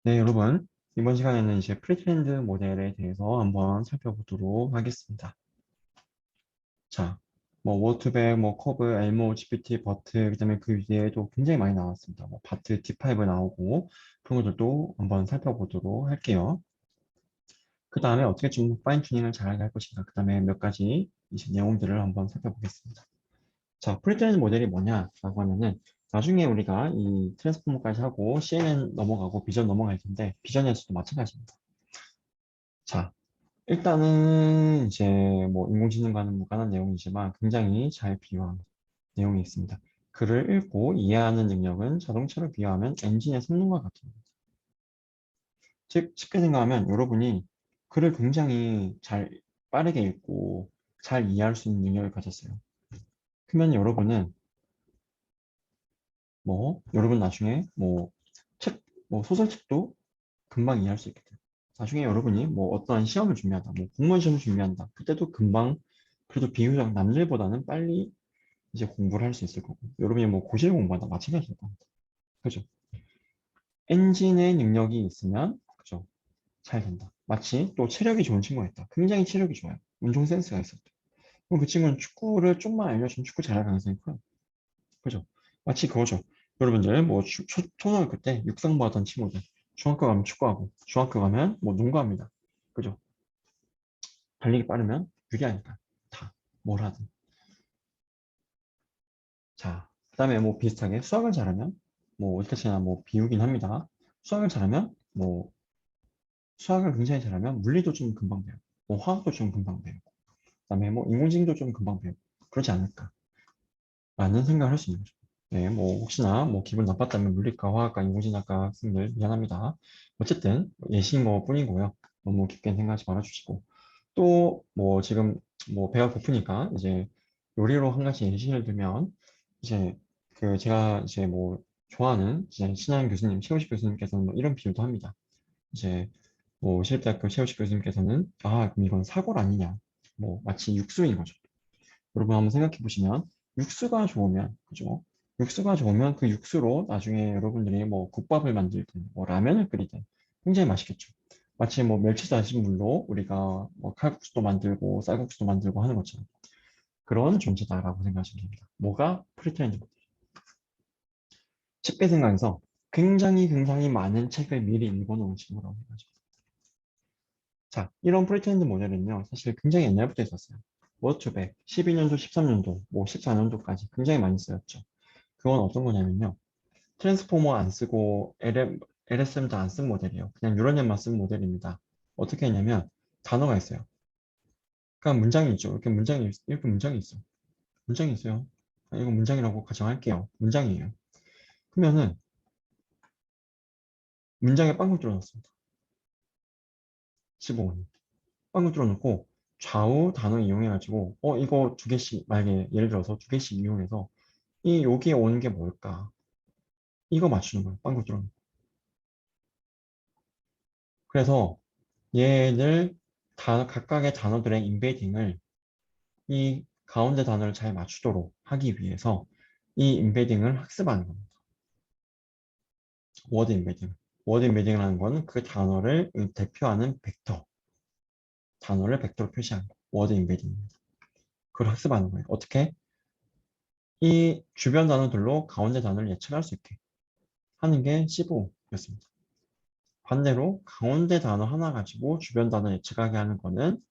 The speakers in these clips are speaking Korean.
네, 여러분. 이번 시간에는 이제 프리트렌드 모델에 대해서 한번 살펴보도록 하겠습니다. 자, 뭐, 워트백, 뭐, 커브, 엘모, GPT, 버트, 그 다음에 그 위에도 굉장히 많이 나왔습니다. 뭐, 바트, D5 나오고, 그런 것들도 한번 살펴보도록 할게요. 그 다음에 어떻게 좀 파인 튜닝을 잘하게 할 것인가. 그 다음에 몇 가지 이제 내용들을 한번 살펴보겠습니다. 자, 프리트렌드 모델이 뭐냐라고 하면은, 나중에 우리가 이 트랜스포머까지 하고 CNN 넘어가고 비전 넘어갈 텐데, 비전에서도 마찬가지입니다. 자, 일단은 이제 뭐 인공지능과는 무관한 내용이지만 굉장히 잘 비유한 내용이 있습니다. 글을 읽고 이해하는 능력은 자동차를 비유하면 엔진의 성능과 같습니다. 즉, 쉽게 생각하면 여러분이 글을 굉장히 잘 빠르게 읽고 잘 이해할 수 있는 능력을 가졌어요. 그러면 여러분은 뭐 여러분 나중에 뭐 책, 뭐 소설책도 금방 이해할 수 있게 돼요. 나중에 여러분이 뭐 어떠한 시험을 준비한다, 뭐 공무원 시험을 준비한다. 그때도 금방 그래도 비교적 남들보다는 빨리 이제 공부를 할 수 있을 거고 여러분이 뭐 고시를 공부한다 마찬가지일 겁니다. 그죠? 엔진의 능력이 있으면 그죠? 잘 된다. 마치 또 체력이 좋은 친구가 있다. 굉장히 체력이 좋아요. 운동 센스가 있었다. 그럼 그 친구는 축구를 좀만 알려주면 축구 잘할 가능성이 커요. 그죠? 마치 그거죠. 여러분들 뭐 초등학교 때 육상부 하던 친구들 중학교 가면 축구하고 중학교 가면 뭐 농구합니다. 그죠? 달리기 빠르면 유리하니까 다 뭘 하든. 자, 그 다음에 뭐 비슷하게 수학을 잘하면 뭐 어디까지나 뭐 비우긴 합니다. 수학을 잘하면 뭐 수학을 굉장히 잘하면 물리도 좀 금방 배우고 뭐 화학도 좀 금방 배우고 그다음에 뭐 인공지능도 좀 금방 배우고 그러지 않을까라는 생각을 할 수 있는 거죠. 네, 뭐 혹시나 뭐 기분 나빴다면 물리과, 화학과, 인공지능학과 학생들 미안합니다. 어쨌든 예시인 것 뿐이고요. 너무 깊게 생각하지 말아주시고 또 뭐 지금 뭐 배가 고프니까 이제 요리로 한 가지 예시를 들면 이제 그 제가 이제 뭐 좋아하는 이제 신한 교수님 최우식 교수님께서는 뭐 이런 비유도 합니다. 이제 뭐 시립대학교 최우식 교수님께서는 아 그럼 이건 사골 아니냐 뭐 마치 육수인 거죠. 여러분 한번 생각해 보시면 육수가 좋으면 그죠? 육수가 좋으면 그 육수로 나중에 여러분들이 뭐 국밥을 만들든 뭐 라면을 끓이든 굉장히 맛있겠죠. 마치 뭐 멸치 다진 물로 우리가 뭐 칼국수도 만들고 쌀국수도 만들고 하는 것처럼 그런 존재다라고 생각하시면 됩니다. 뭐가 프리트렌드 모델. 쉽게 생각해서 굉장히 많은 책을 미리 읽어놓은 친구라고 생각하죠. 자, 이런 프리트렌드 모델은요, 사실 굉장히 옛날부터 있었어요. 워투백 12년도, 13년도, 뭐 14년도까지 굉장히 많이 쓰였죠. 그건 어떤 거냐면요. 트랜스포머 안 쓰고 LSM도 안 쓴 모델이에요. 그냥 유러넷만 쓴 모델입니다. 어떻게 했냐면 단어가 있어요. 그러니까 문장이 있죠. 이렇게 문장이 있어. 문장이 있어요. 아, 이거 문장이라고 가정할게요. 문장이에요. 그러면은 문장에 빵을 뚫어놨습니다. 15원. 빵을 뚫어놓고 좌우 단어 이용해가지고 이거 두 개씩 만약에 예를 들어서 두 개씩 이용해서 이 여기에 오는 게 뭘까? 이거 맞추는 거예요. 빵을 뚫어놓고. 그래서 얘를 각각의 단어들의 인베딩을 이 가운데 단어를 잘 맞추도록 하기 위해서 이 인베딩을 학습하는 겁니다. 워드 인베딩. 워드 인베딩이라는 거는 그 단어를 대표하는 벡터, 단어를 벡터로 표시하는 거. 워드 인베딩입니다. 그걸 학습하는 거예요. 어떻게? 이 주변 단어들로 가운데 단어를 예측할 수 있게 하는 게 C5였습니다. 반대로 가운데 단어 하나 가지고 주변 단어 예측하게 하는 거는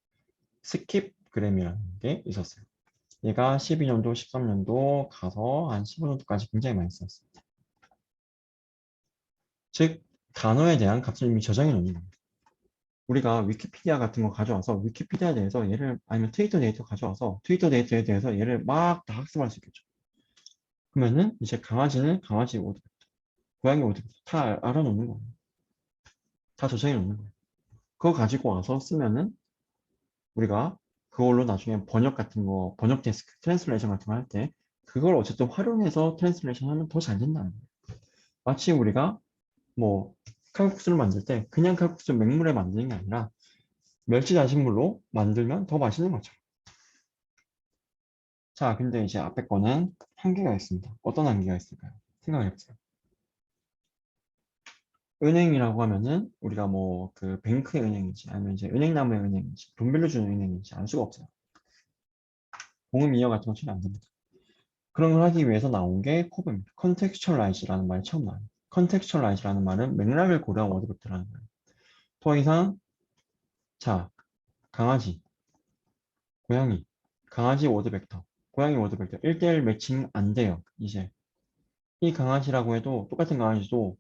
스킵그램이라는 게 있었어요. 얘가 12년도, 13년도 가서 한 15년도까지 굉장히 많이 썼습니다. 즉, 단어에 대한 값을 이미 저장해 놓는 겁니다. 우리가 위키피디아 같은 거 가져와서 위키피디아에 대해서 얘를 아니면 트위터 데이터 가져와서 트위터 데이터에 대해서 얘를 막 다 학습할 수 있겠죠. 그러면은 이제 강아지는 강아지 오드부터 고양이 오드부터 다 알아놓는 거예요. 다 저장해 놓는 거예요. 그거 가지고 와서 쓰면은 우리가 그걸로 나중에 번역 같은 거, 번역 데스크, 트랜스레이션 같은 거 할 때 그걸 어쨌든 활용해서 트랜스레이션 하면 더 잘 된다는 거예요. 마치 우리가 뭐 칼국수를 만들 때 그냥 칼국수 맹물에 만드는 게 아니라 멸치 다시물로 만들면 더 맛있는 거죠. 자, 근데 이제 앞에 거는 한계가 있습니다. 어떤 한계가 있을까요? 생각해 보세요. 은행이라고 하면은 우리가 뭐 그 뱅크의 은행인지 아니면 이제 은행나무의 은행인지 돈 빌려주는 은행인지 알 수가 없어요. 공금 이어 같은 건 처리 안 됩니다. 그런 걸 하기 위해서 나온 게 코브입니다. contextualize라는 말이 처음 나와요. contextualize라는 말은 맥락을 고려한 워드벡터라는 거예요. 더 이상 자 강아지, 고양이, 강아지 워드벡터, 고양이 워드벡터 1대1 매칭 안 돼요. 이제 이 강아지라고 해도 똑같은 강아지도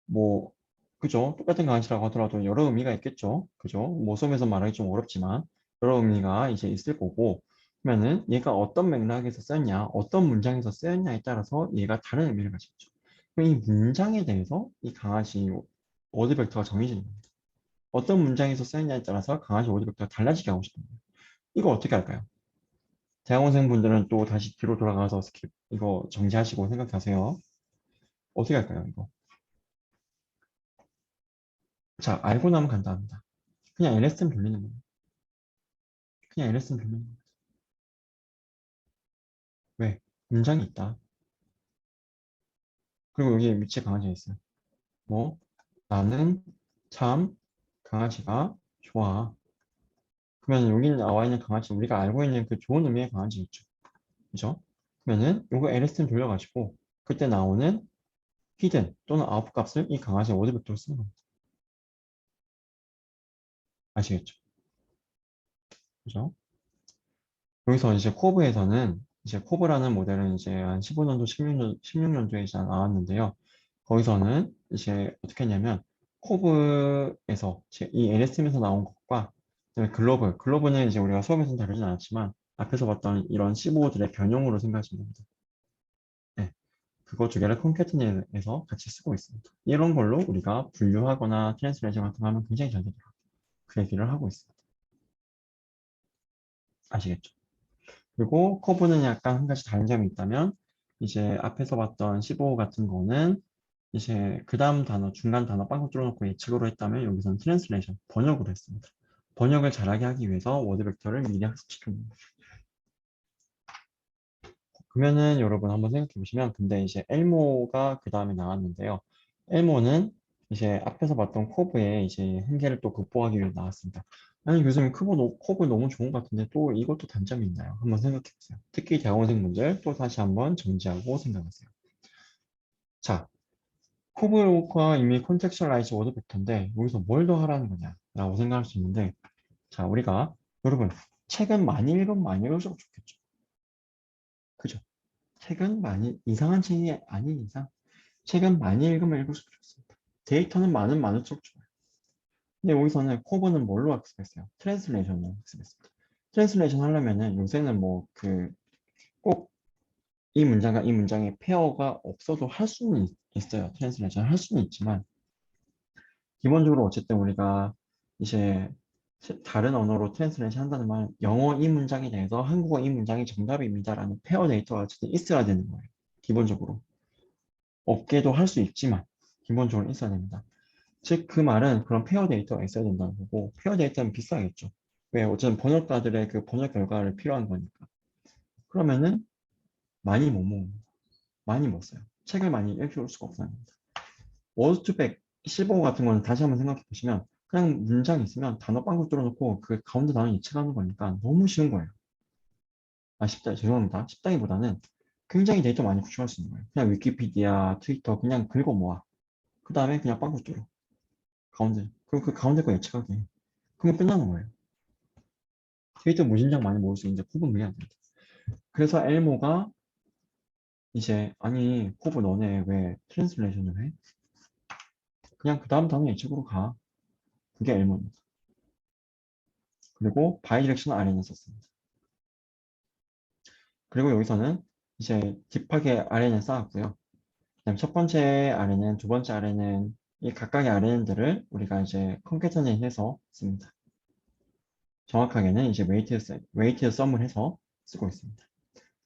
뭐 그죠? 똑같은 강아지라고 하더라도 여러 의미가 있겠죠. 그죠? 뭐 수업에서 말하기 좀 어렵지만 여러 의미가 이제 있을 거고 그러면은 얘가 어떤 맥락에서 쓰였냐, 어떤 문장에서 쓰였냐에 따라서 얘가 다른 의미를 가지겠죠. 그럼 이 문장에 대해서 이 강아지 워드 벡터가 정해지는 겁니다. 어떤 문장에서 쓰였냐에 따라서 강아지 워드 벡터가 달라지게 하고 싶은 거예요. 이거 어떻게 할까요? 대학원생분들은 또 다시 뒤로 돌아가서 스킵 이거 정지하시고 생각하세요. 어떻게 할까요, 이거? 자, 알고 나면 간단합니다. 그냥 LSM 돌리는 거예요. 그냥 LSM 돌리는 거예요. 왜? 문장이 있다. 그리고 여기 위치에 강아지가 있어요. 뭐, 나는 참 강아지가 좋아. 그러면 여기 나와 있는 강아지, 우리가 알고 있는 그 좋은 의미의 강아지겠죠. 그죠? 그러면은 요거 LSM 돌려가지고 그때 나오는 히든 또는 아웃 값을 이 강아지 워드벡터로 쓰는 겁니다. 아시겠죠? 그죠? 여기서 이제 코브에서는 이제 코브라는 모델은 이제 한 15년도, 16년도에 이제 나왔는데요. 거기서는 이제 어떻게 했냐면 코브에서 이 LSM에서 나온 것과 그다음에 글로벌은 이제 우리가 수업에서는 다루진 않았지만 앞에서 봤던 이런 15들의 변형으로 생각하시면 됩니다. 네, 그거 두 개를 콘캐트넷에서 같이 쓰고 있습니다. 이런 걸로 우리가 분류하거나 트랜스레이션 같은 거 하면 굉장히 잘 되더라고요. 그 얘기를 하고 있습니다. 아시겠죠? 그리고 커브는 약간 한 가지 다른 점이 있다면 이제 앞에서 봤던 15 같은 거는 이제 그 다음 단어, 중간 단어 빵꾸 뚫어놓고 예측으로 했다면 여기서는 트랜스레이션, 번역으로 했습니다. 번역을 잘하게 하기 위해서 워드 벡터를 미리 학습시키는 거예요. 그러면은 여러분 한번 생각해 보시면 근데 이제 엘모가 그 다음에 나왔는데요. 엘모는 이제 앞에서 봤던 코브의 이제 한계를 또 극복하기 위해 나왔습니다. 아니 교수님 코브 너무 좋은 것 같은데 또 이것도 단점이 있나요? 한번 생각해 보세요. 특히 대학원생분들 또 다시 한번 정지하고 생각하세요. 자, 코브가 이미 콘텍스츄얼라이즈 워드 벡터인데 여기서 뭘 더 하라는 거냐라고 생각할 수 있는데 자 우리가 여러분 책은 많이 읽으면 많이 읽을수록 좋겠죠. 그죠? 책은 많이 이상한 책이 아닌 이상 책은 많이 읽으면 읽을수록 좋습니다. 데이터는 많을수록 좋아요. 근데 여기서는 코브는 뭘로 학습했어요? 트랜스레이션으로 학습했습니다. 트랜스레이션 하려면은 요새는 뭐 그 꼭 이 문장과 이 문장의 페어가 없어도 할 수는 있어요. 트랜스레이션 할 수는 있지만 기본적으로 어쨌든 우리가 이제 다른 언어로 트랜스레이션 한다는 말은 영어 이 문장에 대해서 한국어 이 문장이 정답입니다라는 페어 데이터가 어쨌든 있어야 되는 거예요. 기본적으로. 없게도 할 수 있지만 기본적으로 있어야 됩니다. 즉 그 말은 그런 페어 데이터가 있어야 된다는 거고 페어 데이터는 비싸겠죠. 왜? 어쨌든 번역가들의 그 번역 결과를 필요한 거니까. 그러면은 많이 못 먹습니다. 많이 못 써요. 책을 많이 읽을 수가 없어요. 워드투백 실버거 같은 거는 다시 한번 생각해 보시면 그냥 문장 있으면 단어 빵꾸 뚫어놓고 그 가운데 단어 예측하는 거니까 너무 쉬운 거예요. 아, 쉽다. 죄송합니다. 쉽다기보다는 굉장히 데이터 많이 구축할 수 있는 거예요. 그냥 위키피디아, 트위터 그냥 긁어 모아. 그 다음에 그냥 빵꾸 뚫어. 가운데. 그리고 그 가운데 거 예측하게 해. 그러면 끝나는 거예요. 데이터 무진장 많이 모을 수 있는데 코브는 그게 안 됩니다. 그래서 엘모가 이제 아니 코브 너네 왜 트랜스레이션을 해? 그냥 그 다음 단어 예측으로 가. 그게 엘모입니다. 그리고 바이디렉션 RN을 썼습니다. 그리고 여기서는 이제 딥하게 RN을 쌓았고요. 그다음 첫 번째 RN은 두 번째 RN은 이 각각의 RN들을 우리가 이제 컨캐터넷해서 씁니다. 정확하게는 이제 웨이트 썸을 해서 쓰고 있습니다.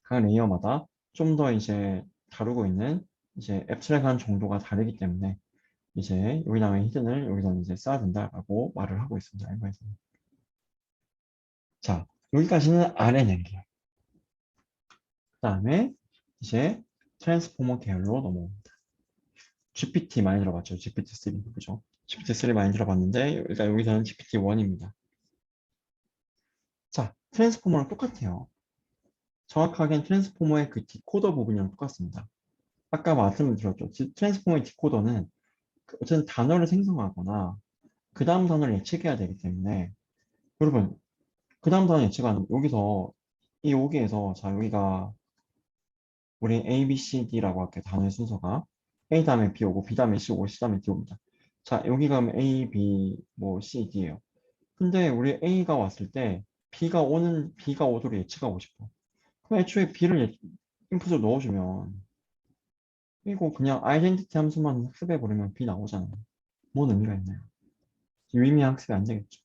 각 레이어마다 좀 더 이제 다루고 있는 이제 앱스트랙한 정도가 다르기 때문에 이제 여기 나오는 히든을 여기서는 이제 써야 된다라고 말을 하고 있습니다. 알고에서는. 자, 여기까지는 RNN이에요. 그 다음에 이제 트랜스포머 계열로 넘어옵니다. GPT 많이 들어봤죠. GPT-3. 그죠? GPT-3 많이 들어봤는데, 일단 여기서는 GPT-1입니다. 자, 트랜스포머랑 똑같아요. 정확하게 트랜스포머의 그 디코더 부분이랑 똑같습니다. 아까 말씀드렸죠. 트랜스포머의 디코더는 어쨌든 단어를 생성하거나 그 다음 단어를 예측해야 되기 때문에 여러분 그 다음 단어 예측하는 여기서 이 여기에서 자 여기가 우리 A, B, C, D라고 할게요. 단어의 순서가 A 다음에 B 오고 B 다음에 C 오고 C 다음에 D 옵니다. 자 여기가 A, B, 뭐 C, D예요. 근데 우리 A가 왔을 때 B가 오도록 예측하고 싶어. 그럼 애초에 B를 인풋으로 넣어주면 이거 그냥 아이덴티티 함수만 학습해버리면 B 나오잖아요. 뭔 의미가 있나요? 유의미한 학습이 안 되겠죠.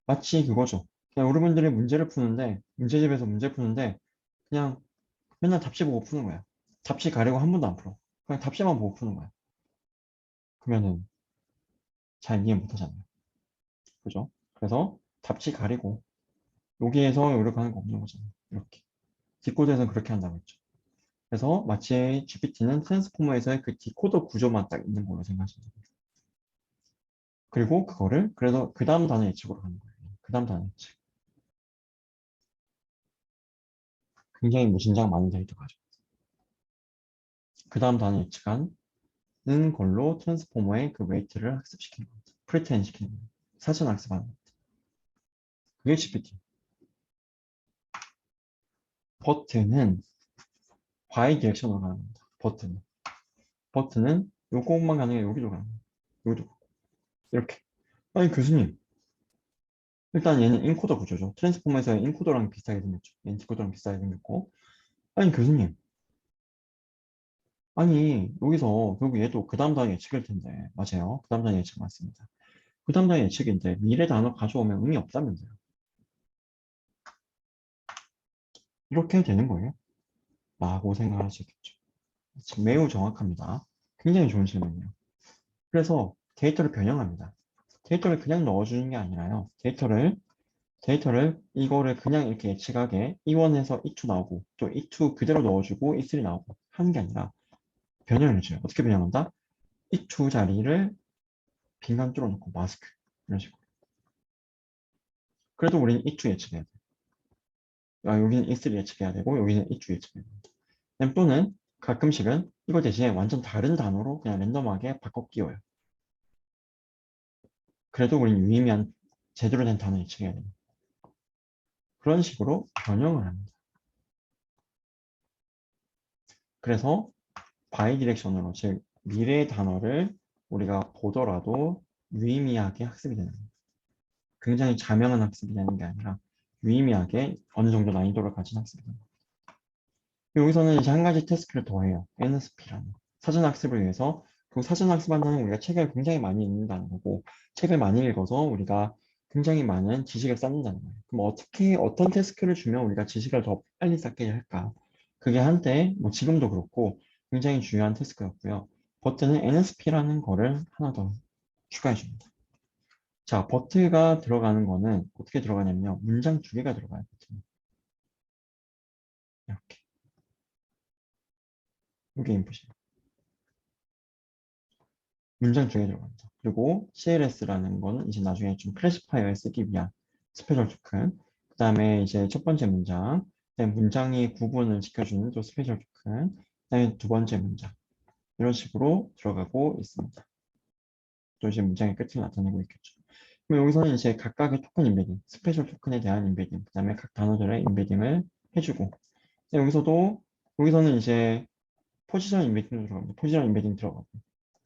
마치 그거죠. 그냥 여러분들이 문제를 푸는데, 문제집에서 문제 푸는데, 그냥 맨날 답지 보고 푸는 거야. 답지 가리고 한 번도 안 풀어. 그냥 답지만 보고 푸는 거야. 그러면은 잘 이해 못 하잖아요. 그죠? 그래서 답지 가리고, 여기에서 요력하는 거 없는 거잖아요. 이렇게. 디코드에서는 그렇게 한다고 했죠. 그래서 마치 GPT는 트랜스포머에서의 그 디코더 구조만 딱 있는 걸로 생각하시면 됩니다. 그리고 그거를, 그래서 그 다음 단어 예측으로 가는 거예요. 그 다음 단어 예측. 굉장히 무진장 많은 데이터가 가죠. 그 다음 단어 예측한 는 걸로 트랜스포머의 그 웨이트를 학습시키는 겁니다. 프리트레인 시키는 겁니다. 사전 학습하는 겁니다. 그게 GPT. 버트는 Y 디렉션으로 가는 겁니다. 버트는 요것만 가는 게 여기도 가는 거예요. 여기도 가고. 이렇게. 아니 교수님 일단 얘는 인코더 구조죠. 트랜스포머에서의 인코더랑 비슷하게 생겼죠. 얘는 디코더랑 비슷하게 생겼고 아니 교수님 아니 여기서 결국 얘도 그 다음 단위 예측일 텐데 맞아요. 그 다음 단위 예측 맞습니다. 그 다음 단위 예측인데 미래 단어 가져오면 의미 없다면서요. 이렇게 되는 거예요. 라고 생각할 수 있겠죠. 매우 정확합니다. 굉장히 좋은 질문이에요. 그래서 데이터를 변형합니다. 데이터를 그냥 넣어주는 게 아니라요. 데이터를 이거를 그냥 이렇게 예측하게 E1에서 E2 나오고 또 E2 그대로 넣어주고 E3 나오고 하는 게 아니라 변형을 해줘요. 어떻게 변형한다? E2 자리를 빈칸 뚫어놓고 마스크 이런 식으로. 그래도 우리는 E2 예측해야 돼. 여기는 E3 예측해야 되고 여기는 E2 예측해야 됩니다. 또는 가끔씩은 이거 대신에 완전 다른 단어로 그냥 랜덤하게 바꿔 끼워요. 그래도 우리는 유의미한 제대로 된 단어 예측해야 됩니다. 그런 식으로 변형을 합니다. 그래서 바이 디렉션으로 즉 미래의 단어를 우리가 보더라도 유의미하게 학습이 되는 겁니다. 굉장히 자명한 학습이 되는 게 아니라 유의미하게 어느 정도 난이도를 가진 학습이 됩니다. 여기서는 이제 한 가지 태스크를 더해요. NSP라는 사전 학습을 위해서 그 사전 학습한다는 우리가 책을 굉장히 많이 읽는다는 거고 책을 많이 읽어서 우리가 굉장히 많은 지식을 쌓는다는 거예요. 그럼 어떻게 어떤 태스크를 주면 우리가 지식을 더 빨리 쌓게 할까? 그게 한때 뭐 지금도 그렇고 굉장히 중요한 태스크였고요. 버튼은 NSP라는 거를 하나 더 추가해 줍니다. 자, 버트가 들어가는 거는 어떻게 들어가냐면요. 문장 두 개가 들어가요. 버튼은. 이렇게. 이게 인풋이에요. 문장 두 개 들어갑니다. 그리고 CLS라는 거는 이제 나중에 좀 클래시파이어에 쓰기 위한 스페셜 토큰. 그 다음에 이제 첫 번째 문장. 그다음에 문장의 구분을 지켜주는 또 스페셜 토큰. 그 다음에 두 번째 문장. 이런 식으로 들어가고 있습니다. 또 이제 문장의 끝을 나타내고 있겠죠. 그럼 여기서는 이제 각각의 토큰 인베딩, 스페셜 토큰에 대한 인베딩, 그 다음에 각 단어들의 인베딩을 해주고, 여기서는 이제 포지션 인베딩 들어갑니다. 포지션 인베딩 들어가고.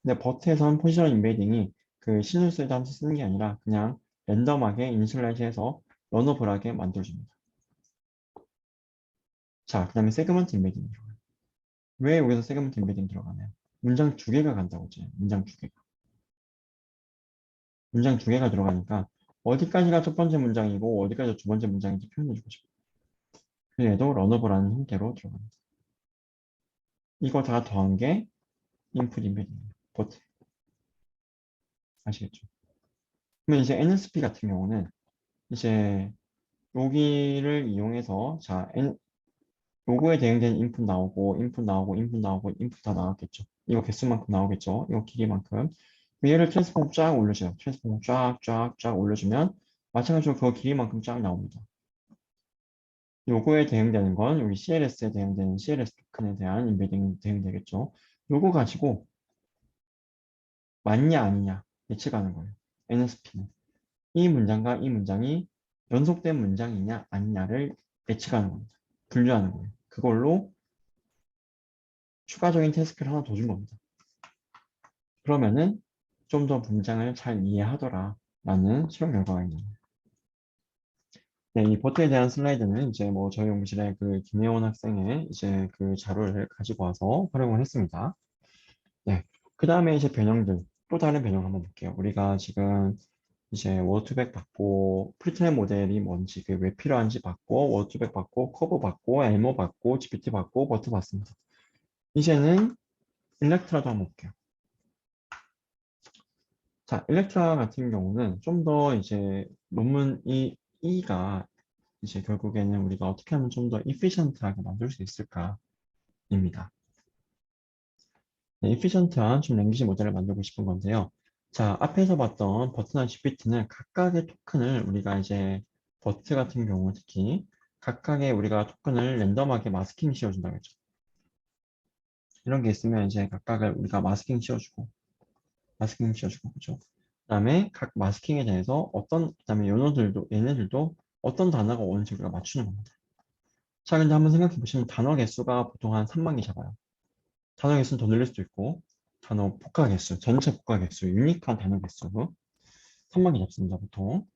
근데 버트에서는 포지션 인베딩이 그 시누스에다 함수 쓰는 게 아니라 그냥 랜덤하게 이니셜라이즈해서 러너블하게 만들어줍니다. 자, 그 다음에 세그먼트 인베딩 들어가요. 왜 여기서 세그먼트 인베딩 들어가나요? 문장 두 개가 간다고 했죠. 문장 두 개가. 문장 두 개가 들어가니까 어디까지가 첫 번째 문장이고 어디까지가 두 번째 문장인지 표현해주고 싶어요. 그래도 러너블하는 형태로 들어갑니다. 이거 다 더한 게 인풋 인베딩입니다. 버트. 아시겠죠? 그러면 이제 NSP 같은 경우는 이제 여기를 이용해서 자 요거에 대응되는 인풋 나오고 인풋 나오고 인풋 나오고 인풋 다 나왔겠죠. 이거 개수만큼 나오겠죠. 이거 길이만큼. 얘를 트랜스폼 쫙 올려줘요. 트랜스폼 쫙 올려주면 마찬가지로 그 길이만큼 쫙 나옵니다. 요거에 대응되는 건 여기 CLS에 대응되는 CLS 토큰에 대한 인베딩 대응되겠죠. 요거 가지고 맞냐 아니냐 예측하는 거예요. NSP는 이 문장과 이 문장이 연속된 문장이냐 아니냐를 예측하는 겁니다. 분류하는 거예요. 그걸로 추가적인 태스크를 하나 더 준 겁니다. 그러면은 좀 더 문장을 잘 이해하더라 라는 실험 결과가 있는 거예요. 네, 이 버트에 대한 슬라이드는 이제 뭐 저희 연구실에 그 김혜원 학생의 이제 그 자료를 가지고 와서 활용을 했습니다. 네. 그 다음에 이제 변형들, 또 다른 변형 한번 볼게요. 우리가 지금 이제 워드백 받고 프리트랩 모델이 뭔지, 그게 왜 필요한지 받고, 워드백 받고, 커브 받고, 엘모 받고, GPT 받고, 버트 받습니다. 이제는 일렉트라도 한번 볼게요. 자, 일렉트라 같은 경우는 좀 더 이제 논문 E가 이제 결국에는 우리가 어떻게 하면 좀 더 이피션트하게 만들 수 있을까입니다. 네, 이피션트한 좀 랭귀지 모델을 만들고 싶은 건데요. 자, 앞에서 봤던 버트나 GPT는 각각의 토큰을 우리가 이제 버트 같은 경우 특히 각각의 우리가 토큰을 랜덤하게 마스킹 씌워준다고 했죠. 이런 게 있으면 이제 각각을 우리가 마스킹 씌워주고, 그죠? 그다음에 각 마스킹에 대해서 그다음에 얘네들도 어떤 단어가 오는지 우리가 맞추는 겁니다. 자, 근데 한번 생각해 보시면 단어 개수가 보통 한 3만 개 잡아요. 단어 개수는 더 늘릴 수도 있고, 단어 복화 개수, 전체 복화 개수, 유니크한 단어 개수 3만 개 잡습니다, 보통.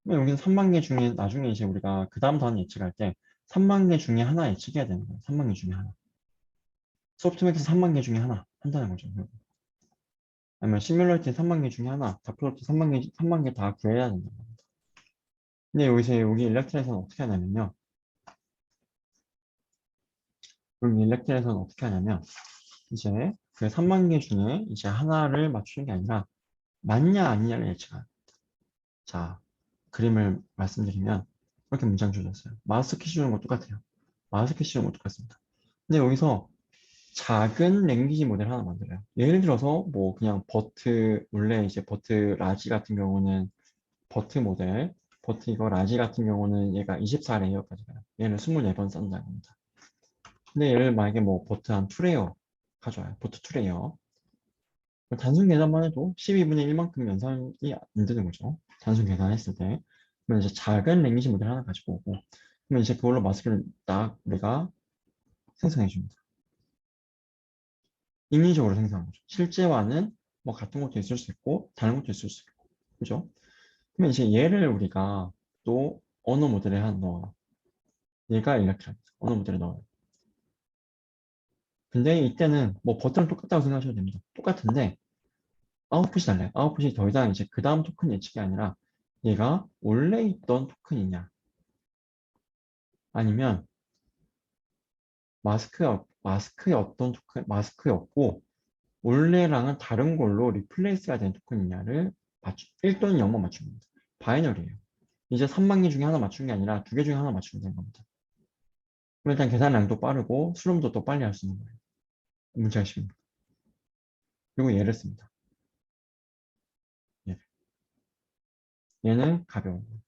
그러면 여기는 3만 개 중에 나중에 이제 우리가 그 다음 단어 예측할 때 3만 개 중에 하나 예측해야 되는 거예요. 3만 개 중에 하나. 소프트맥스 3만 개 중에 하나 한다는 거죠. 아니면 시뮬러티 3만 개 중에 하나, 다플로트 3만 개 다 구해야 된다는 겁니다. 근데 여기 일렉트에서는 어떻게 하냐면요. 이제 그 3만 개 중에 이제 하나를 맞추는 게 아니라 맞냐 아니냐를 예측하는. 자, 그림을 말씀드리면 이렇게 문장 주셨어요. 마우스 키 씌우는 거 똑같아요. 마우스 키 씌우는 거 똑같습니다. 근데 여기서 작은 랭귀지 모델 하나 만들어요. 예를 들어서 뭐 그냥 원래 이제 버트 라지 같은 경우는 버트 모델, 버트 이거 라지 같은 경우는 얘가 24레이어까지 가요. 얘는 24번 쓴다는 겁니다. 근데 얘를 만약에 뭐 버트 한 2레이어 가져와요. 버트 2레이어. 단순 계산만 해도 12분의 1만큼 연산이 안 되는 거죠. 단순 계산했을 때. 그러면 이제 작은 랭귀지 모델 하나 가지고 오고, 그러면 이제 그걸로 마스크를 딱 우리가 생성해 줍니다. 인위적으로 생성한 거죠. 실제와는 뭐 같은 것도 있을 수 있고, 다른 것도 있을 수 있고. 그죠? 그러면 이제 얘를 우리가 또 언어 모델에 한 넣어요. 얘가 일렉트로닉 언어 모델에 넣어요. 근데 이때는 뭐 버튼은 똑같다고 생각하셔도 됩니다. 똑같은데 아웃풋이 달라요. 아웃풋이 더 이상 이제 그 다음 토큰 예측이 아니라 얘가 원래 있던 토큰이냐 아니면 마스크의 어떤 토큰, 마스크였고 원래랑은 다른 걸로 리플레이스가 된 토큰이냐를 1 또는 0만 맞추는 겁니다. 바이너리예요. 이제 3만 개 중에 하나 맞춘 게 아니라 2개 중에 하나 맞추면 되는 겁니다. 그럼 일단 계산량도 빠르고 수렴도 또 빨리 할 수 있는 거예요. 문제가 쉽습니다. 그리고 얘를 씁니다. 얘는 가벼운 거예요.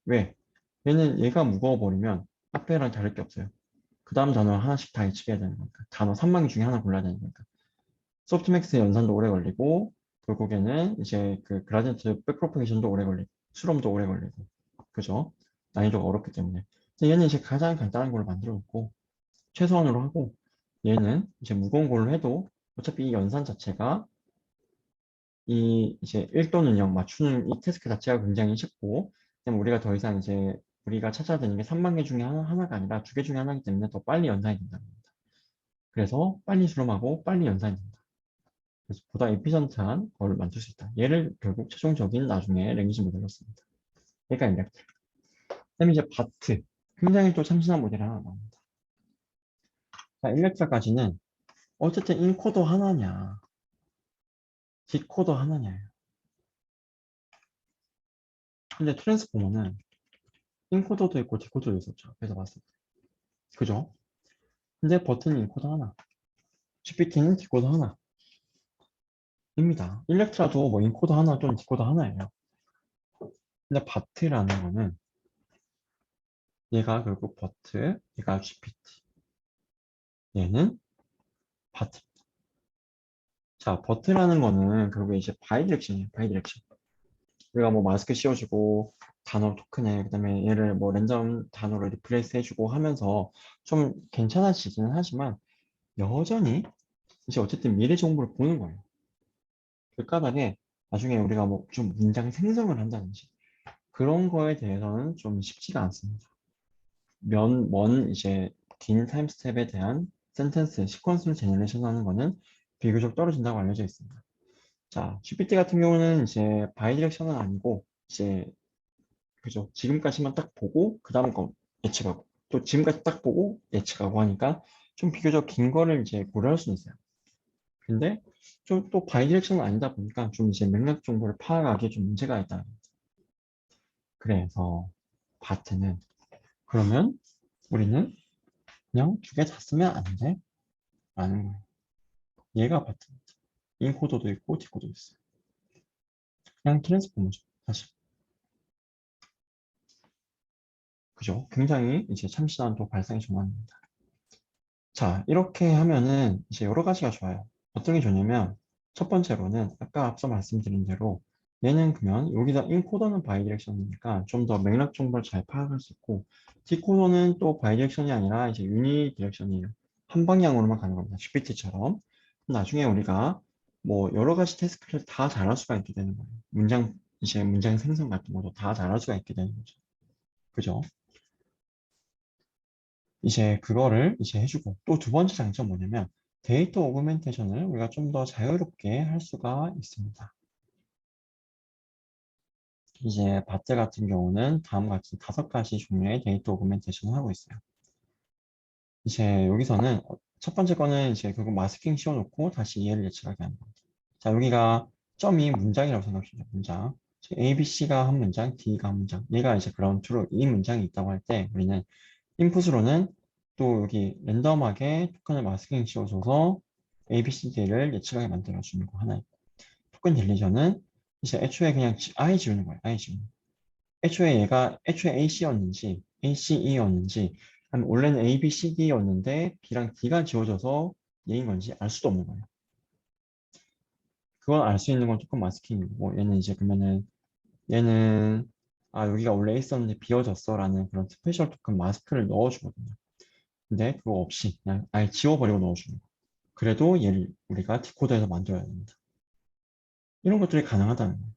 왜? 얘가 무거워버리면 앞에랑 다를 게 없어요. 그 다음 단어 하나씩 다 예측해야 되는 거니까. 단어 3만 개 중에 하나 골라야 되는 거니까. 소프트맥스 연산도 오래 걸리고, 결국에는 이제 그 그라디언트 백프로퍼게이션도 오래 걸리고, 수렴도 오래 걸리고. 그죠? 난이도가 어렵기 때문에. 얘는 이제 가장 간단한 걸로 만들어 놓고, 최소한으로 하고, 얘는 이제 무거운 걸로 해도 어차피 이 연산 자체가 이 이제 1 또는 0 맞추는 이 태스크 자체가 굉장히 쉽고, 그냥 우리가 더 이상 이제 우리가 찾아야 되는 게 3만 개 중에 하나가 아니라 2개 중에 하나이기 때문에 더 빨리 연산이 된다는 겁니다. 그래서 빨리 수렴하고 빨리 연산이 된다. 그래서 보다 에피션트한 걸 만들 수 있다. 얘를 결국 최종적인 나중에 랭귀지 모델로 씁니다. 얘가 인렉트. 그다음에 이제 바트. 굉장히 또 참신한 모델이 하나 나옵니다. 자, 인렉트까지는 어쨌든 인코더 하나냐, 디코더 하나냐예요. 근데 트랜스포머는 인코더도 있고 디코더도 있었죠. 그래서 봤을 때. 그죠? 근데 버튼은 인코더 하나. GPT는 디코더 하나입니다. 일렉트라도 뭐 인코더 하나 또는 디코더 하나예요. 근데 바트라는 거는 얘가 결국 버트, 얘가 GPT, 얘는 바트. 자, 버트라는 거는 결국 이제 바이디렉션이에요. 바이디렉션. 우리가 뭐 마스크 씌워주고 단어 토큰에 그다음에 얘를 뭐 랜덤 단어로 리플레이스 해주고 하면서 좀 괜찮아지기는 하지만 여전히 이제 어쨌든 미래 정보를 보는 거예요. 그 까닭에 나중에 우리가 뭐 좀 문장 생성을 한다든지 그런 거에 대해서는 좀 쉽지가 않습니다. 먼 이제 긴 타임 스텝에 대한 센텐스, 시퀀스를 제너레이션 하는 거는 비교적 떨어진다고 알려져 있습니다. 자, GPT 같은 경우는 이제 바이디렉션은 아니고 이제 그죠. 지금까지만 딱 보고 그 다음 거 예측하고 또 지금까지 딱 보고 예측하고 하니까 좀 비교적 긴 거를 이제 고려할 수는 있어요. 근데 좀 또 바이디렉션은 아니다 보니까 좀 이제 맥락 정보를 파악하기에 좀 문제가 있다. 그래서 바트는 그러면 우리는 그냥 두 개 다 쓰면 안 돼? 라는 거예요. 얘가 바트입니다. 인코더도 있고 디코더도 있어요. 그냥 트랜스포머죠. 사실. 그죠? 굉장히 이제 참신한 또 발상의 전환입니다. 자, 이렇게 하면은 이제 여러 가지가 좋아요. 어떤 게 좋냐면 첫 번째로는 아까 앞서 말씀드린 대로 얘는 그러면 여기다 인코더는 바이디렉션이니까 좀 더 맥락 정보를 잘 파악할 수 있고 디코더는 또 바이디렉션이 아니라 이제 유니디렉션이에요. 한 방향으로만 가는 겁니다. GPT처럼. 나중에 우리가 뭐 여러 가지 태스크를 다 잘할 수가 있게 되는 거예요. 이제 문장 생성 같은 것도 다 잘할 수가 있게 되는 거죠. 그죠? 이제 그거를 이제 해주고 또 두 번째 장점 뭐냐면 데이터 오그멘테이션을 우리가 좀 더 자유롭게 할 수가 있습니다. 이제 바트 같은 경우는 다음과 같이 5가지 종류의 데이터 오그멘테이션을 하고 있어요. 이제 여기서는 첫 번째 거는 이제 결국 마스킹 씌워놓고 다시 이해를 예측하게 하는 겁니다. 자, 여기가 점이 문장이라고 생각하시면 문장. A, B, C가 한 문장, D가 한 문장. 얘가 이제 그라운드 트루 이 문장이 있다고 할 때 우리는 인풋으로는 또 여기 랜덤하게 토큰을 마스킹 씌워줘서 A, B, C, D를 예측하게 만들어주는 거 하나 있고 토큰 딜리전은 이제 애초에 그냥 I 지우는 거예요. I 지우는 거. 애초에 얘가 애초에 AC였는지 ACE였는지 아니면 원래는 A, B, C, D였는데 B랑 D가 지워져서 얘인 건지 알 수도 없는 거예요. 그건 알 수 있는 건 토큰 마스킹이고 얘는 이제 그러면은 얘는 아 여기가 원래 있었는데 비워졌어 라는 그런 스페셜 토큰 마스크를 넣어주거든요. 근데 그거 없이 그냥 아예 지워버리고 넣어주는 거. 그래도 얘를 우리가 디코더에서 만들어야 됩니다. 이런 것들이 가능하다는 거예요.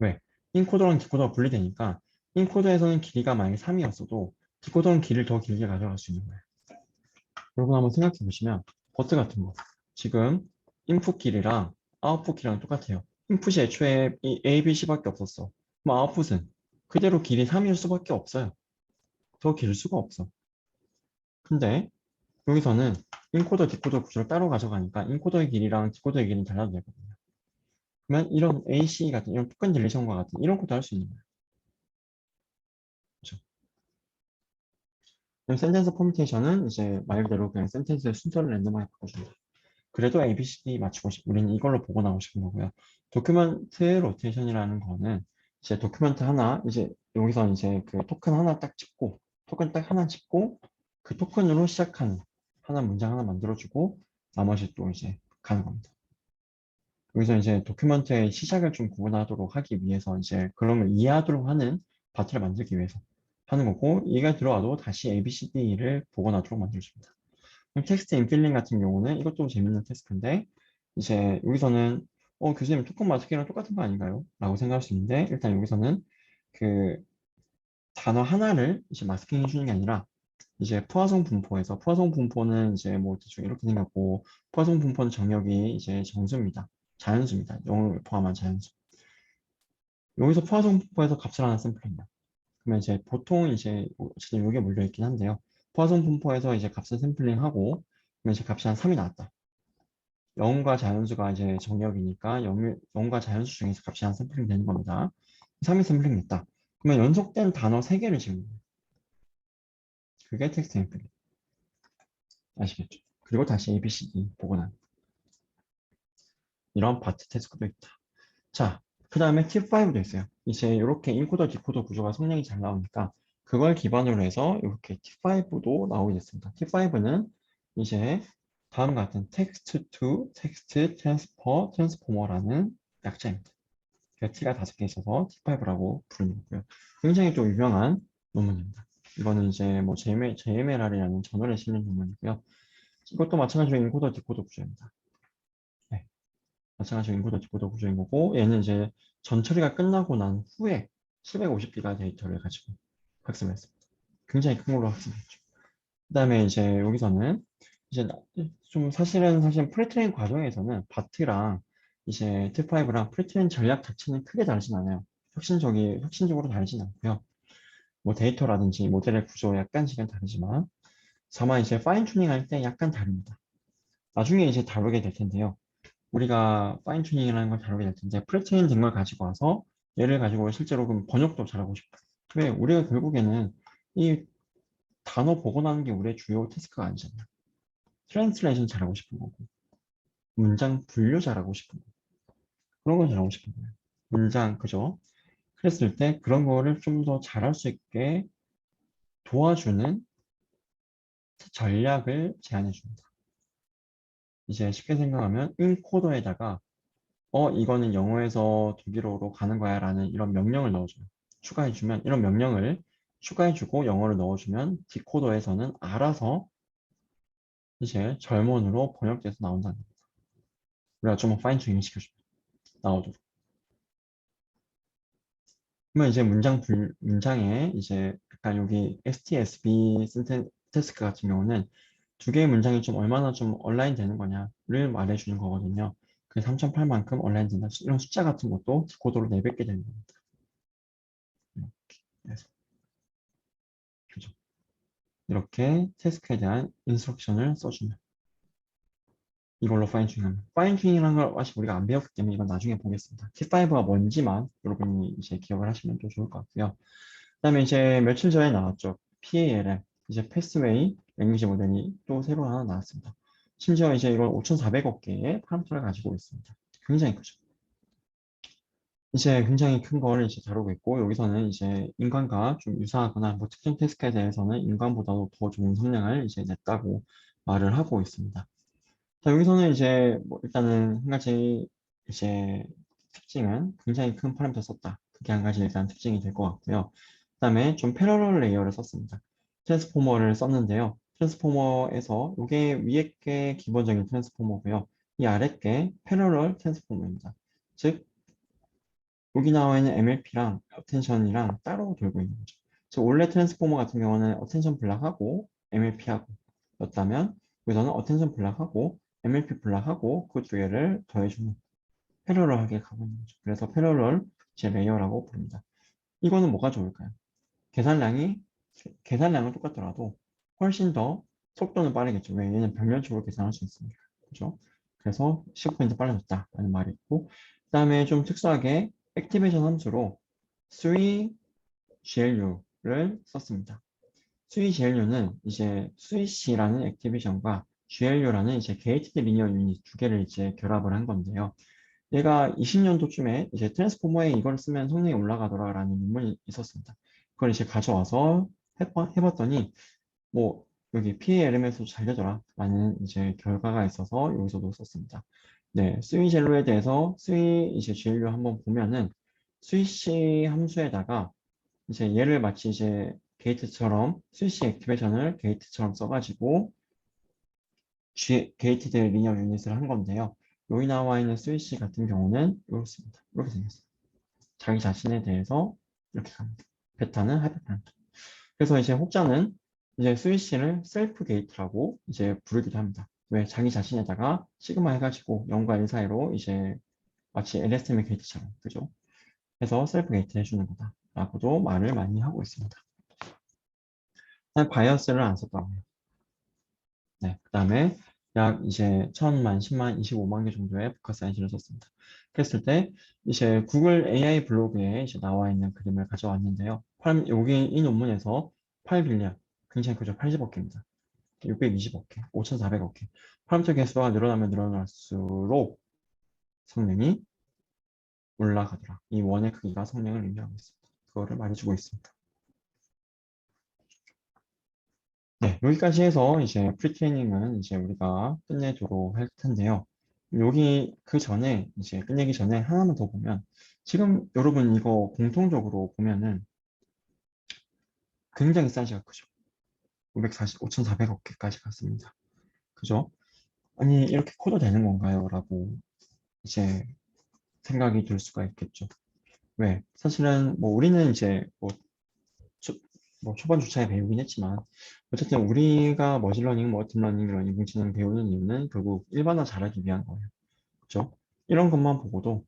왜? 인코더랑 디코더가 분리되니까 인코더에서는 길이가 만약에 3이었어도 디코더는 길이를 더 길게 가져갈 수 있는 거예요. 여러분 한번 생각해 보시면 버트 같은 거 지금 인풋 길이랑 아웃풋 길이랑 똑같아요. 인풋이 애초에 이 A, B, C밖에 없었어. 그럼 아웃풋은 그대로 길이 3일 수밖에 없어요. 더 길 수가 없어. 근데 여기서는 인코더, 디코더 구조를 따로 가져가니까 인코더의 길이랑 디코더의 길이는 달라도 되거든요. 그러면 이런 AC 같은 이런 토큰 딜리션과 같은 이런 것도 할 수 있는 거예요. 그렇죠? 그럼 센텐스 포미테이션은 이제 말 그대로 그냥 센텐스의 순서를 랜덤하게 바꿔줍니다. 그래도 ABCD 맞추고 우리는 이걸로 보고 나오고 싶은 거고요. 도큐먼트 로테이션이라는 거는 이제 도큐먼트 하나 이제 여기서 이제 그 토큰 하나 딱 찍고 토큰 딱 하나 찍고 그 토큰으로 시작하는 하나 문장 하나 만들어주고 나머지 또 이제 가는 겁니다. 여기서 이제 도큐먼트의 시작을 좀 구분하도록 하기 위해서 이제 그런 걸 이해하도록 하는 바트를 만들기 위해서 하는 거고 얘가 들어와도 다시 ABCD를 복원하도록 만들어줍니다. 그럼 텍스트 인필링 같은 경우는 이것도 재밌는 테스트인데 이제 여기서는 교수님 토큰 마스킹이랑 똑같은 거 아닌가요? 라고 생각할 수 있는데 일단 여기서는 그 단어 하나를 이제 마스킹 해주는 게 아니라 이제 포화성 분포에서 포화성 분포는 이제 뭐 대충 이렇게 생겼고 포화성 분포는 정역이 이제 정수입니다. 자연수입니다. 영어를 포함한 자연수. 여기서 포화성 분포에서 값을 하나 샘플링이다. 그러면 이제 보통 이제 어쨌든 여기에 몰려 있긴 한데요. 포화성 분포에서 이제 값을 샘플링하고 그러면 이제 값이 한 3이 나왔다. 0과 자연수가 이제 정역이니까 0과 자연수 중에서 값이 한 샘플링 되는 겁니다. 3이 샘플링 됐다. 그러면 연속된 단어 3개를 지우는 거예요. 그게 텍스트 샘플링. 아시겠죠? 그리고 다시 ABCD 보고 난 이런 파트 태스크도 있다. 자, 그 다음에 T5도 있어요. 이제 이렇게 인코더, 디코더 구조가 성능이 잘 나오니까 그걸 기반으로 해서 이렇게 T5도 나오게 됐습니다. T5는 이제 다음과 같은 text to text transfer transformer라는 약자입니다. T가 5개 있어서 T5라고 부르는 거고요. 굉장히 또 유명한 논문입니다. 이거는 이제 뭐 JMLR이라는 저널에 실린 논문이고요. 이것도 마찬가지로 인코더, 디코더 구조입니다. 네, 마찬가지로 인코더, 디코더 구조인 거고, 얘는 이제 전 처리가 끝나고 난 후에 750기가 데이터를 가지고 학습했습니다. 굉장히 큰 걸로 학습했죠. 그 다음에 이제 여기서는 이제 좀 사실 프리트레인 과정에서는 바트랑 이제 T5랑 프리트레인 전략 자체는 크게 다르진 않아요. 혁신적으로 다르진 않고요. 뭐 데이터라든지 모델의 구조 약간씩은 다르지만 다만 이제 파인 튜닝 할 때 약간 다릅니다. 나중에 이제 다루게 될 텐데요. 우리가 파인 튜닝이라는 걸 다루게 될 텐데 프리트레인 된 걸 가지고 와서 얘를 가지고 실제로 그럼 번역도 잘하고 싶어요. 왜? 우리가 결국에는 이 단어 복원하는 게 우리의 주요 태스크가 아니잖아요. 트랜스레이션 잘하고 싶은 거고, 문장 분류 잘하고 싶은 거고, 그런 걸 잘하고 싶은 거예요. 문장, 그죠? 그랬을 때 그런 거를 좀 더 잘할 수 있게 도와주는 전략을 제안해 줍니다. 이제 쉽게 생각하면 인코더에다가 이거는 영어에서 독일어로 가는 거야 라는 이런 명령을 넣어줘요. 추가해주면 이런 명령을 추가해주고 영어를 넣어주면 디코더에서는 알아서 이제 절문으로 번역돼서 나온다는 거예요. 우리가 좀 파인 튜닝 시켜주면 나오도록. 그러면 이제 문장에 이제 약간 여기 STSB syntax 같은 경우는 두 개의 문장이 좀 얼마나 좀 얼라인 되는 거냐를 말해주는 거거든요. 그 3.8만큼 얼라인 된다. 이런 숫자 같은 것도 디코더로 내뱉게 되는 겁니다. 이렇게 해서 그죠. 이렇게 태스크에 대한 인스트럭션을 써주면 이걸로 파인 튜닝하면 파인 튜닝이라는 걸 아직 우리가 안 배웠기 때문에 이건 나중에 보겠습니다. T5가 뭔지만 여러분이 이제 기억을 하시면 또 좋을 것 같고요. 그다음에 이제 며칠 전에 나왔죠. PALM 이제 패스웨이 랭귀지 모델이 또 새로 하나 나왔습니다. 심지어 이제 이걸 5,400억 개의 파라미터를 가지고 있습니다. 굉장히 크죠. 이제 굉장히 큰 거를 이제 다루고 있고 여기서는 이제 인간과 좀 유사하거나 뭐 특정 태스크에 대해서는 인간보다도 더 좋은 성능을 이제 냈다고 말을 하고 있습니다. 자, 여기서는 이제 뭐 일단은 한 가지 이제 특징은 굉장히 큰 파라미터 썼다. 그게 한 가지 일단 특징이 될 것 같고요. 그다음에 좀 패러럴 레이어를 썼습니다. 트랜스포머를 썼는데요. 트랜스포머에서 이게 위에 게 기본적인 트랜스포머고요. 이 아래 게 패러럴 트랜스포머입니다. 즉 여기 나와 있는 MLP랑 어텐션이랑 따로 돌고 있는 거죠. 즉 원래 트랜스포머 같은 경우는 어텐션 블락하고 MLP하고 였다면 여기서는 어텐션 블락하고 MLP 블락하고 그 두 개를 더해주는 패러럴하게 가고 있는 거죠. 그래서 패러럴 제 레이어라고 부릅니다. 이거는 뭐가 좋을까요? 계산량이 계산량은 똑같더라도 훨씬 더 속도는 빠르겠죠. 왜? 얘는 병렬적으로 계산할 수 있으니까. 그죠? 그래서 10% 빨라졌다라는 말이 있고, 그 다음에 좀 특수하게 액티베이션 함수로 3GLU를 썼습니다. 3GLU는 이제 스위시라는 액티베이션과 GLU라는 이제 게이티드 리니어 유닛 두 개를 이제 결합을 한 건데요. 얘가 20년도쯤에 이제 트랜스포머에 이걸 쓰면 성능이 올라가더라라는 논문이 있었습니다. 그걸 이제 가져와서 해봤더니 뭐 여기 PALM에서도 잘 되더라 라는 이제 결과가 있어서 여기서도 썼습니다. 네, 스위 젤로에 대해서 스위 이제 GLU 한번 보면은 스위시 함수에다가 이제 얘를 마치 이제 게이트처럼 스위시 액티베이션을 게이트처럼 써가지고 게이티드 리니어 유닛을 한 건데요. 여기 나와 있는 스위시 같은 경우는 이렇습니다. 이렇게 생겼어요. 자기 자신에 대해서 이렇게 갑니다. 베타는 하이퍼파라미터. 그래서 이제 혹자는 이제 스위시를 셀프 게이트라고 이제 부르기도 합니다. 왜? 자기 자신에다가 시그마 해가지고 0과 1 사이로 이제 마치 LSTM 게이트처럼 그죠? 그래서 셀프 게이트 해주는 거다라고도 말을 많이 하고 있습니다. 바이어스를 안 썼다고 해요. 네, 그 다음에 약 이제 1000만, 10만, 25만 개 정도의 복합 사이즈를 썼습니다. 그랬을 때 이제 구글 AI 블로그에 이제 나와 있는 그림을 가져왔는데요. 여기 이 논문에서 8빌리언, 굉장히 크죠. 80억 개입니다. 620억 개, 5,400억 개. 파라미터 개수가 늘어나면 늘어날수록 성능이 올라가더라. 이 원의 크기가 성능을 의미하고 있습니다. 그거를 말해주고 있습니다. 네, 여기까지 해서 이제 프리트레이닝은 이제 우리가 끝내도록 할 텐데요. 여기 그 전에 이제 끝내기 전에 하나만 더 보면 지금 여러분 이거 공통적으로 보면은 굉장히 사이즈가 크죠. 540, 5,400억 개까지 갔습니다. 그죠? 아니 이렇게 커도 되는 건가요? 라고 이제 생각이 들 수가 있겠죠. 왜? 사실은 뭐 우리는 이제 뭐 초반 주차에 배우긴 했지만 어쨌든 우리가 머신러닝, 머신러닝 이런 인공지능 배우는 이유는 결국 일반화 잘하기 위한 거예요. 그렇죠? 이런 것만 보고도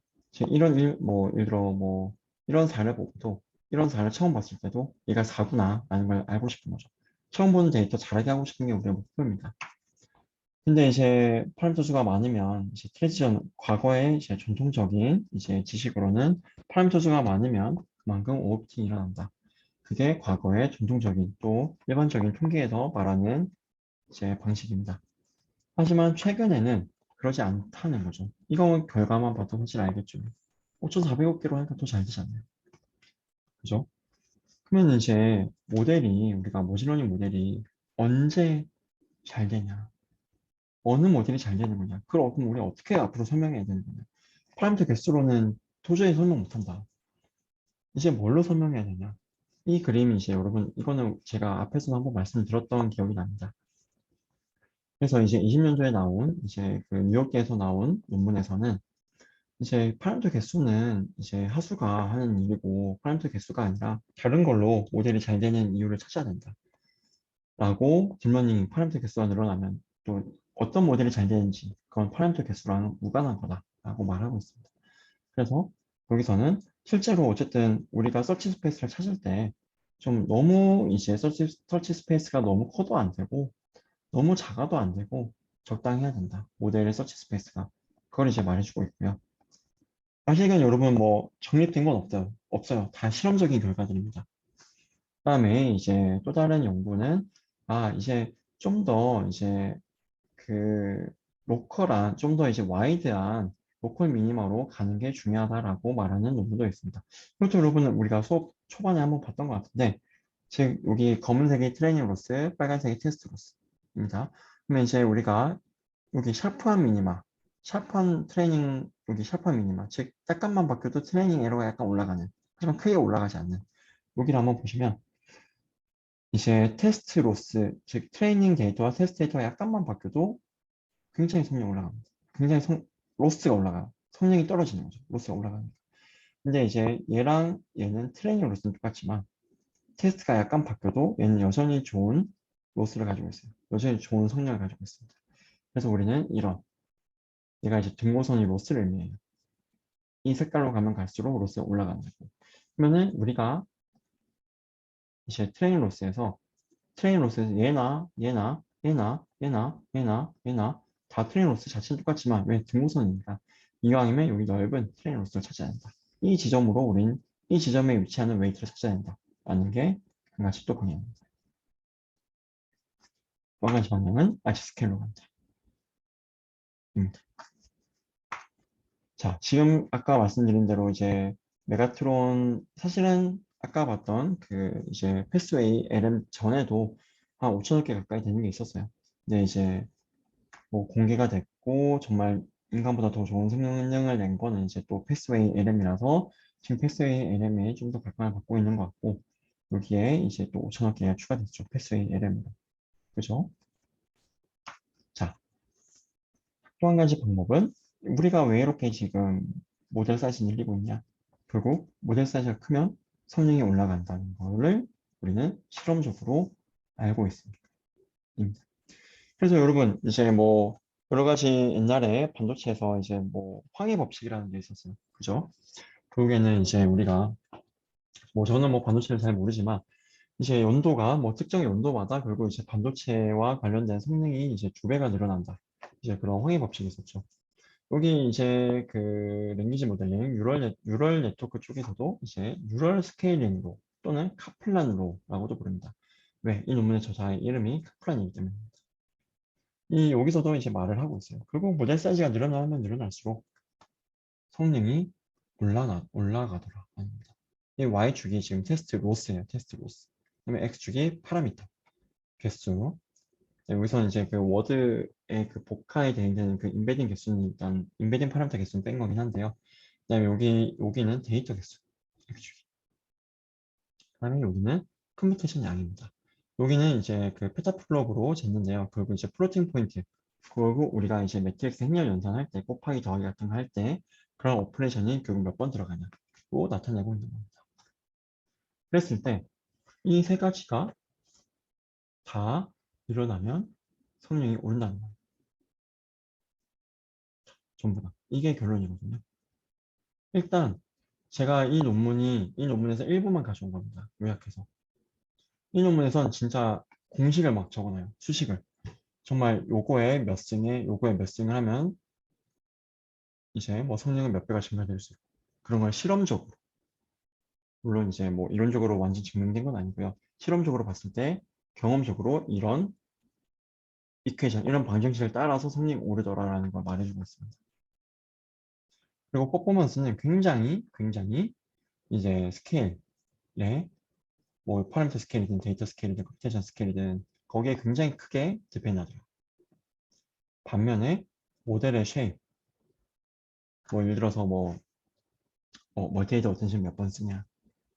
이런 뭐 예를 들어 뭐 이런 사례를 보고도 이런 사례를 처음 봤을 때도 얘가 사구나 라는 걸 알고 싶은 거죠. 처음 보는 데이터 잘하게 하고 싶은 게 우리의 목표입니다. 근데 이제 파라미터 수가 많으면 이제 트랜지션 과거의 이제 전통적인 이제 지식으로는 파라미터 수가 많으면 그만큼 오버피팅이 일어난다. 그게 과거의 전통적인 또 일반적인 통계에서 말하는 이제 방식입니다. 하지만 최근에는 그러지 않다는 거죠. 이거 결과만 봐도 사실 알겠죠. 5,400억 개로 하니까 더 잘 되잖아요. 그죠? 그러면 이제 모델이, 우리가 머신러닝 모델이 언제 잘 되냐? 어느 모델이 잘 되는 거냐? 그럼 우리 어떻게 앞으로 설명해야 되는 거냐? 파라미터 개수로는 도저히 설명 못한다. 이제 뭘로 설명해야 되냐? 이 그림이 이제 여러분, 이거는 제가 앞에서 한번 말씀드렸던 기억이 납니다. 그래서 이제 20년도에 나온 이제 그 뉴욕대에서 나온 논문에서는 이제 파라미터 개수는 이제 하수가 하는 일이고 파라미터 개수가 아니라 다른 걸로 모델이 잘 되는 이유를 찾아야 된다. 라고 딥러닝 파라미터 개수가 늘어나면 또 어떤 모델이 잘 되는지 그건 파라미터 개수랑 무관한 거다. 라고 말하고 있습니다. 그래서 여기서는 실제로 어쨌든 우리가 서치 스페이스를 찾을 때 좀 너무 이제 서치 스페이스가 너무 커도 안 되고 너무 작아도 안 되고 적당히 해야 된다. 모델의 서치 스페이스가. 그걸 이제 말해주고 있고요. 아직은 여러분 뭐 정립된 건 없어요. 없어요. 다 실험적인 결과들입니다. 그다음에 이제 또 다른 연구는 이제 좀 더 이제 그 로컬한 좀 더 이제 와이드한 로컬 미니마로 가는 게 중요하다라고 말하는 논문도 있습니다. 그렇죠, 여러분은 우리가 수업 초반에 한번 봤던 것 같은데 지금 여기 검은색이 트레이닝 로스, 빨간색이 테스트 로스입니다. 그러면 이제 우리가 여기 샤프한 미니마, 샤프한 트레이닝, 여기 샤프한 미니마, 즉 약간만 바뀌어도 트레이닝 에러가 약간 올라가는, 하지만 크게 올라가지 않는. 여기를 한번 보시면 이제 테스트 로스, 즉 트레이닝 데이터와 테스트 데이터가 약간만 바뀌어도 굉장히 성능이 올라갑니다. 굉장히 로스가 올라가요. 성능이 떨어지는 거죠. 로스가 올라가니까. 근데 이제 얘랑 얘는 트레이닝 로스는 똑같지만 테스트가 약간 바뀌어도 얘는 여전히 좋은 로스를 가지고 있어요. 여전히 좋은 성능을 가지고 있습니다. 그래서 우리는 이런 얘가 이제 등고선이 로스를 의미해요. 이 색깔로 가면 갈수록 로스가 올라가는 거고. 그러면은 우리가 이제 트레인 로스에서 얘나 다 트레인 로스 자체는 똑같지만 왜 등고선이니까 이왕이면 여기 넓은 트레인 로스를 찾아야 한다. 이 지점으로 우린 이 지점에 위치하는 웨이트를 찾아야 한다. 라는 게 한 가지 또 방향입니다. 또 한 가지 방향은 아치 스케일로 간다. 입니다. 자, 지금 아까 말씀드린 대로 이제 메가트론 사실은 아까 봤던 그 이제 패스웨이 LM 전에도 한 5천억 개 가까이 되는 게 있었어요. 근데 이제 뭐 공개가 됐고 정말 인간보다 더 좋은 성능을 낸 거는 이제 또 패스웨이 LM이라서 지금 패스웨이 LM에 좀 더 각광을 받고 있는 것 같고 여기에 이제 또 5천억 개가 추가됐죠. 패스웨이 LM으로. 그죠? 자, 또 한 가지 방법은 우리가 왜 이렇게 지금 모델 사이즈를 늘리고 있냐? 결국 모델 사이즈가 크면 성능이 올라간다는 거를 우리는 실험적으로 알고 있습니다. 그래서 여러분 이제 뭐 여러 가지 옛날에 반도체에서 이제 뭐 황해 법칙이라는 게 있었어요. 그죠? 결국에는 이제 우리가 뭐 저는 뭐 반도체를 잘 모르지만 이제 연도가 뭐 특정 연도마다 결국 이제 반도체와 관련된 성능이 이제 2배가 늘어난다. 이제 그런 황해 법칙이 있었죠. 여기 이제 그 랭귀지 모델링 뉴럴 네트워크 쪽에서도 이제 뉴럴 스케일링로 또는 카플란로라고도 부릅니다. 왜? 이 논문의 저자의 이름이 카플란이기 때문입니다. 여기서도 이제 말을 하고 있어요. 결국 모델 사이즈가 늘어나면 늘어날수록 성능이 올라가더라. 아닙니다. 이 Y축이 지금 테스트 로스예요. 테스트 로스. 그다음에 X축이 파라미터 개수. 네, 여기서는 이제 그 워드의 그 복화에 대한 그 인베딩 개수는 일단 인베딩 파라미터 개수는 뺀 거긴 한데요. 그다음에 여기는 데이터 개수. X축이. 그다음에 여기는 컴퓨테이션 양입니다. 여기는 이제 그 페타플롭으로 쟀는데요. 그리고 이제 플로팅 포인트. 그리고 우리가 이제 매트릭스 행렬 연산할 때 곱하기 더하기 같은 거 할 때 그런 오퍼레이션이 결국 몇 번 들어가냐고 나타내고 있는 겁니다. 그랬을 때 이 세 가지가 다 일어나면 성능이 오른다는 거예요. 전부 다. 이게 결론이거든요. 일단 제가 이 논문에서 일부만 가져온 겁니다. 요약해서. 이 논문에선 진짜 공식을 막 적어놔요. 수식을. 정말 요거에 몇 승을 하면 이제 뭐 성능은 몇 배가 증가될 수 있고 그런 걸 실험적으로 물론 이제 뭐 이론적으로 완전 증명된 건 아니고요. 실험적으로 봤을 때 경험적으로 이런 이퀘이션, 이런 방정식을 따라서 성능이 오르더라라는 걸 말해주고 있습니다. 그리고 퍼포먼스는 굉장히 이제 스케일에 뭐 파라미터 스케일이든 데이터 스케일이든 컴퓨테이션 스케일이든 거기에 굉장히 크게 디펜드하더라고요. 반면에 모델의 쉐입, 뭐 예를 들어서 뭐 멀티헤드 어텐션 몇 번 쓰냐,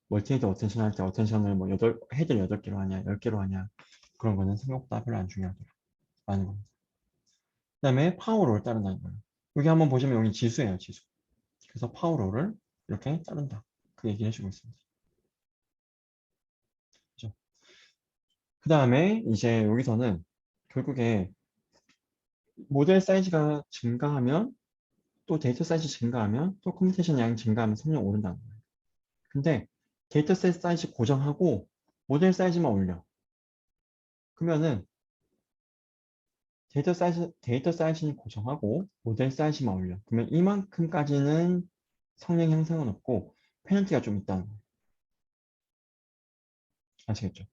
멀티헤드 어텐션 할 때 어텐션을 뭐 헤드를 8개로 하냐, 10개로 하냐 그런 거는 생각보다 별로 안 중요하더라라는 겁니다. 그 다음에 파워로를 따른다는 거예요. 여기 한번 보시면 여기 지수예요, 지수. 그래서 파워로를 이렇게 따른다. 그 얘기를 해주고 있습니다. 그죠? 그 다음에 이제 여기서는 결국에 모델 사이즈가 증가하면 또 데이터 사이즈 증가하면 또 컴퓨테이션 양이 증가하면 성능 오른다는 거예요. 근데 데이터셋 사이즈 고정하고 모델 사이즈만 올려. 그러면은 데이터 사이즈는 고정하고 모델 사이즈만 올려. 그러면 이만큼까지는 성능 향상은 없고 페널티가 좀 있다는 거예요. 아시겠죠?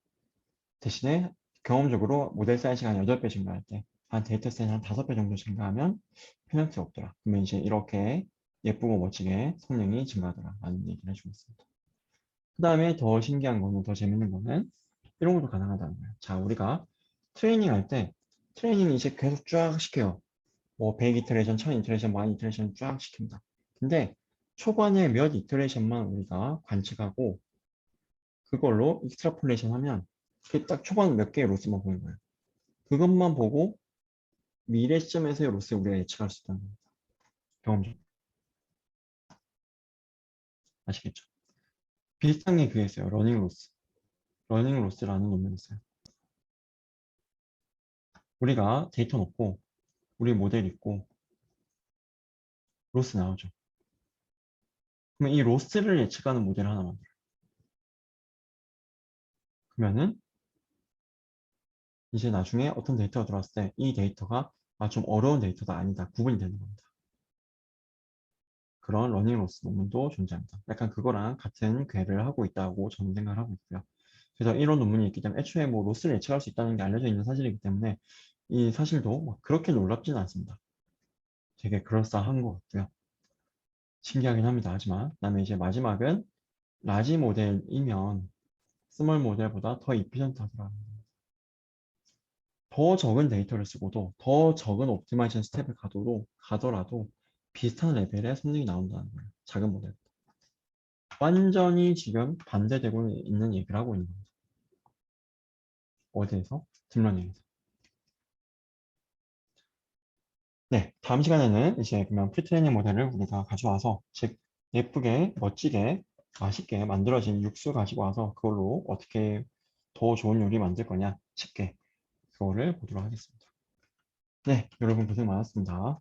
대신에 경험적으로 모델 사이즈가 한 8배 증가할 때 한 데이터셋이 한 5배 정도 증가하면 페널티 없더라. 그러면 이제 이렇게 예쁘고 멋지게 성능이 증가하더라 라는 얘기를 해주고 있습니다. 그 다음에 더 신기한 거는, 더 재밌는 거는 이런 것도 가능하다는 거예요. 자, 우리가 트레이닝 할 때 트레이닝 이제 계속 쫙 시켜요. 뭐 100 이터레이션, 1000 이터레이션, 1000 이터레이션 쫙 시킵니다. 근데 초반에 몇 이터레이션만 우리가 관측하고 그걸로 익스트라폴레이션 하면 그 딱 초반 몇 개의 로스만 보는 거예요. 그것만 보고 미래 시점에서의 로스를 우리가 예측할 수 있다는 겁니다. 경험적. 아시겠죠? 비슷한 게 그게 있어요. 러닝 로스. 러닝 로스라는 논문이 있어요. 우리가 데이터 놓고 우리 모델 있고 로스 나오죠. 그러면 이 로스를 예측하는 모델을 하나 만들어요. 그러면은 이제 나중에 어떤 데이터가 들어왔을 때 이 데이터가 좀 어려운 데이터다 아니다 구분이 되는 겁니다. 그런 러닝 로스 논문도 존재합니다. 약간 그거랑 같은 궤를 하고 있다고 저는 생각을 하고 있고요. 그래서 이런 논문이 있기 때문에 애초에 뭐 로스를 예측할 수 있다는 게 알려져 있는 사실이기 때문에 이 사실도 막 그렇게 놀랍지는 않습니다. 되게 그럴싸한 것 같고요. 신기하긴 합니다. 하지만 그다음에 이제 마지막은 라지 모델이면 스몰 모델보다 더 이피션트 하더라고요. 더 적은 데이터를 쓰고도 더 적은 옵티마이제이션 스텝을 가더라도 비슷한 레벨의 성능이 나온다는 거예요. 작은 모델. 완전히 지금 반대되고 있는 얘기를 하고 있는 겁니다. 어디에서? 딥러닝에서. 네, 다음 시간에는 이제 그러면 프리트레이닝 모델을 우리가 가져와서 즉 예쁘게 멋지게 맛있게 만들어진 육수 가지고 와서 그걸로 어떻게 더 좋은 요리 만들 거냐 쉽게 그거를 보도록 하겠습니다. 네, 여러분 고생 많았습니다.